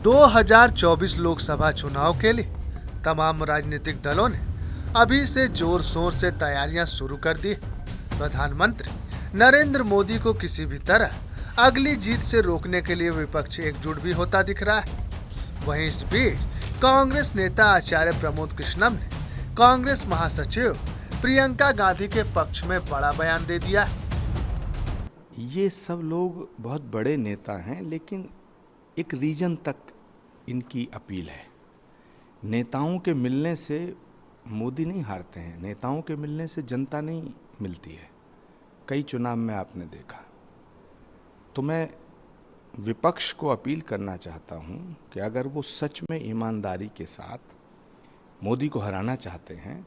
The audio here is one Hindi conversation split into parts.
2024 लोकसभा चुनाव के लिए तमाम राजनीतिक दलों ने अभी से जोर शोर से तैयारियां शुरू कर दी। प्रधानमंत्री नरेंद्र मोदी को किसी भी तरह अगली जीत से रोकने के लिए विपक्ष एकजुट भी होता दिख रहा है। वहीं इस बीच कांग्रेस नेता आचार्य प्रमोद कृष्णम ने कांग्रेस महासचिव प्रियंका गांधी के पक्ष में बड़ा बयान दे दिया। ये सब लोग बहुत बड़े नेता हैं, लेकिन एक रीजन तक इनकी अपील है। नेताओं के मिलने से मोदी नहीं हारते हैं, नेताओं के मिलने से जनता नहीं मिलती है। कई चुनाव में आपने देखा। तो मैं विपक्ष को अपील करना चाहता हूं कि अगर वो सच में ईमानदारी के साथ मोदी को हराना चाहते हैं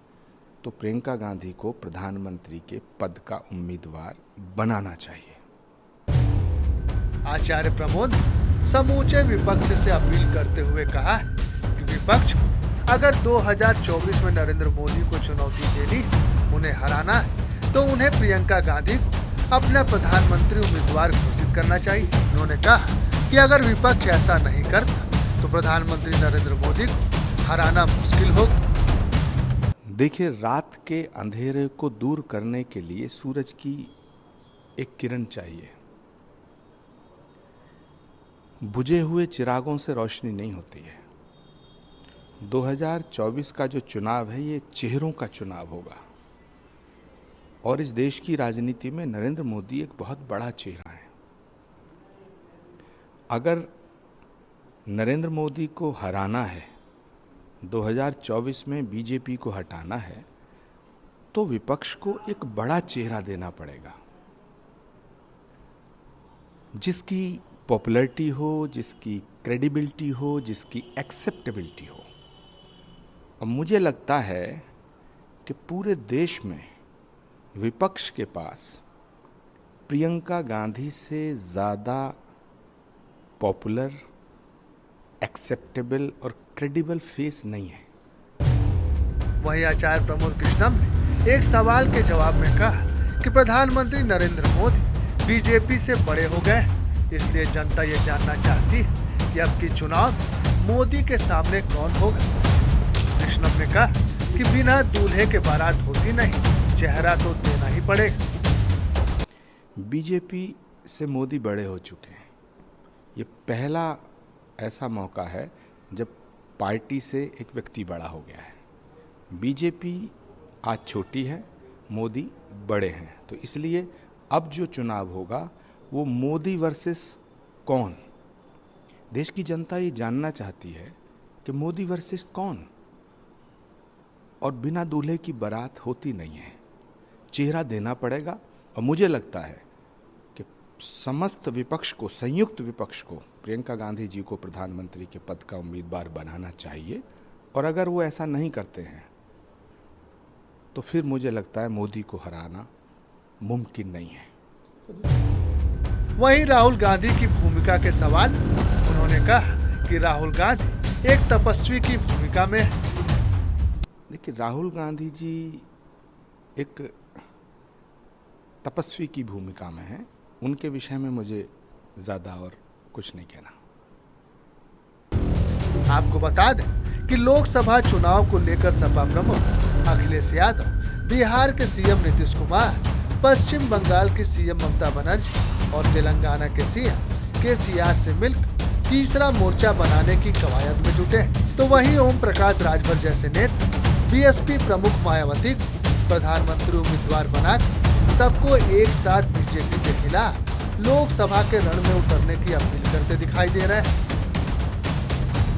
तो प्रियंका गांधी को प्रधानमंत्री के पद का उम्मीदवार बनाना चाहिए। आचार्य प्रमोद समूचे विपक्ष से अपील करते हुए कहा कि विपक्ष को अगर 2024 में नरेंद्र मोदी को चुनौती देनी, उन्हें हराना है, तो उन्हें प्रियंका गांधी को अपना प्रधानमंत्री उम्मीदवार घोषित करना चाहिए। उन्होंने कहा कि अगर विपक्ष ऐसा नहीं करता तो प्रधानमंत्री नरेंद्र मोदी को हराना मुश्किल होगा। देखिए, रात के अंधेरे को दूर करने के लिए सूरज की एक किरण चाहिए। बुझे हुए चिरागों से रोशनी नहीं होती है। 2024 का जो चुनाव है, ये चेहरों का चुनाव होगा और इस देश की राजनीति में नरेंद्र मोदी एक बहुत बड़ा चेहरा है। अगर नरेंद्र मोदी को हराना है, 2024 में बीजेपी को हटाना है, तो विपक्ष को एक बड़ा चेहरा देना पड़ेगा, जिसकी पॉपुलैरिटी हो, जिसकी क्रेडिबिलिटी हो, जिसकी एक्सेप्टेबिलिटी हो। अब मुझे लगता है कि पूरे देश में विपक्ष के पास प्रियंका गांधी से ज़्यादा पॉपुलर, एक्सेप्टेबल और क्रेडिबल फेस नहीं है। वहीं आचार्य प्रमोद कृष्णम ने एक सवाल के जवाब में कहा कि प्रधानमंत्री नरेंद्र मोदी बीजेपी से बड़े हो गए, इसलिए जनता ये जानना चाहती है कि अब की चुनाव मोदी के सामने कौन होगा। कृष्णम ने कहा कि बिना दूल्हे के बारात होती नहीं, चेहरा तो देना ही पड़ेगा। बीजेपी से मोदी बड़े हो चुके हैं। ये पहला ऐसा मौका है जब पार्टी से एक व्यक्ति बड़ा हो गया है। बीजेपी आज छोटी है, मोदी बड़े हैं, तो इसलिए अब जो चुनाव होगा वो मोदी वर्सेस कौन। देश की जनता ये जानना चाहती है कि मोदी वर्सेस कौन, और बिना दूल्हे की बारात होती नहीं है, चेहरा देना पड़ेगा। और मुझे लगता है कि समस्त विपक्ष को, संयुक्त विपक्ष को प्रियंका गांधी जी को प्रधानमंत्री के पद का उम्मीदवार बनाना चाहिए। और अगर वो ऐसा नहीं करते हैं तो फिर मुझे लगता है मोदी को हराना मुमकिन नहीं है। वहीं राहुल गांधी की भूमिका के सवाल उन्होंने कहा कि राहुल गांधी एक तपस्वी की भूमिका में है। देखिए, राहुल गांधी जी एक तपस्वी की भूमिका में हैं। उनके विषय में मुझे ज़्यादा और कुछ नहीं कहना। आपको बता दें कि लोकसभा चुनाव को लेकर सपा प्रमुख अखिलेश यादव, बिहार के सीएम नीतीश कुमार, पश्चिम बंगाल की सीएम ममता बनर्जी और तेलंगाना के सीएम केसीआर से मिलकर तीसरा मोर्चा बनाने की कवायद में जुटे। तो वहीं ओम प्रकाश राजभर जैसे नेता बीएसपी प्रमुख मायावती को प्रधानमंत्री उम्मीदवार बनाकर सबको एक साथ बीजेपी के खिलाफ लोकसभा के रण में उतरने की अपील करते दिखाई दे रहे हैं।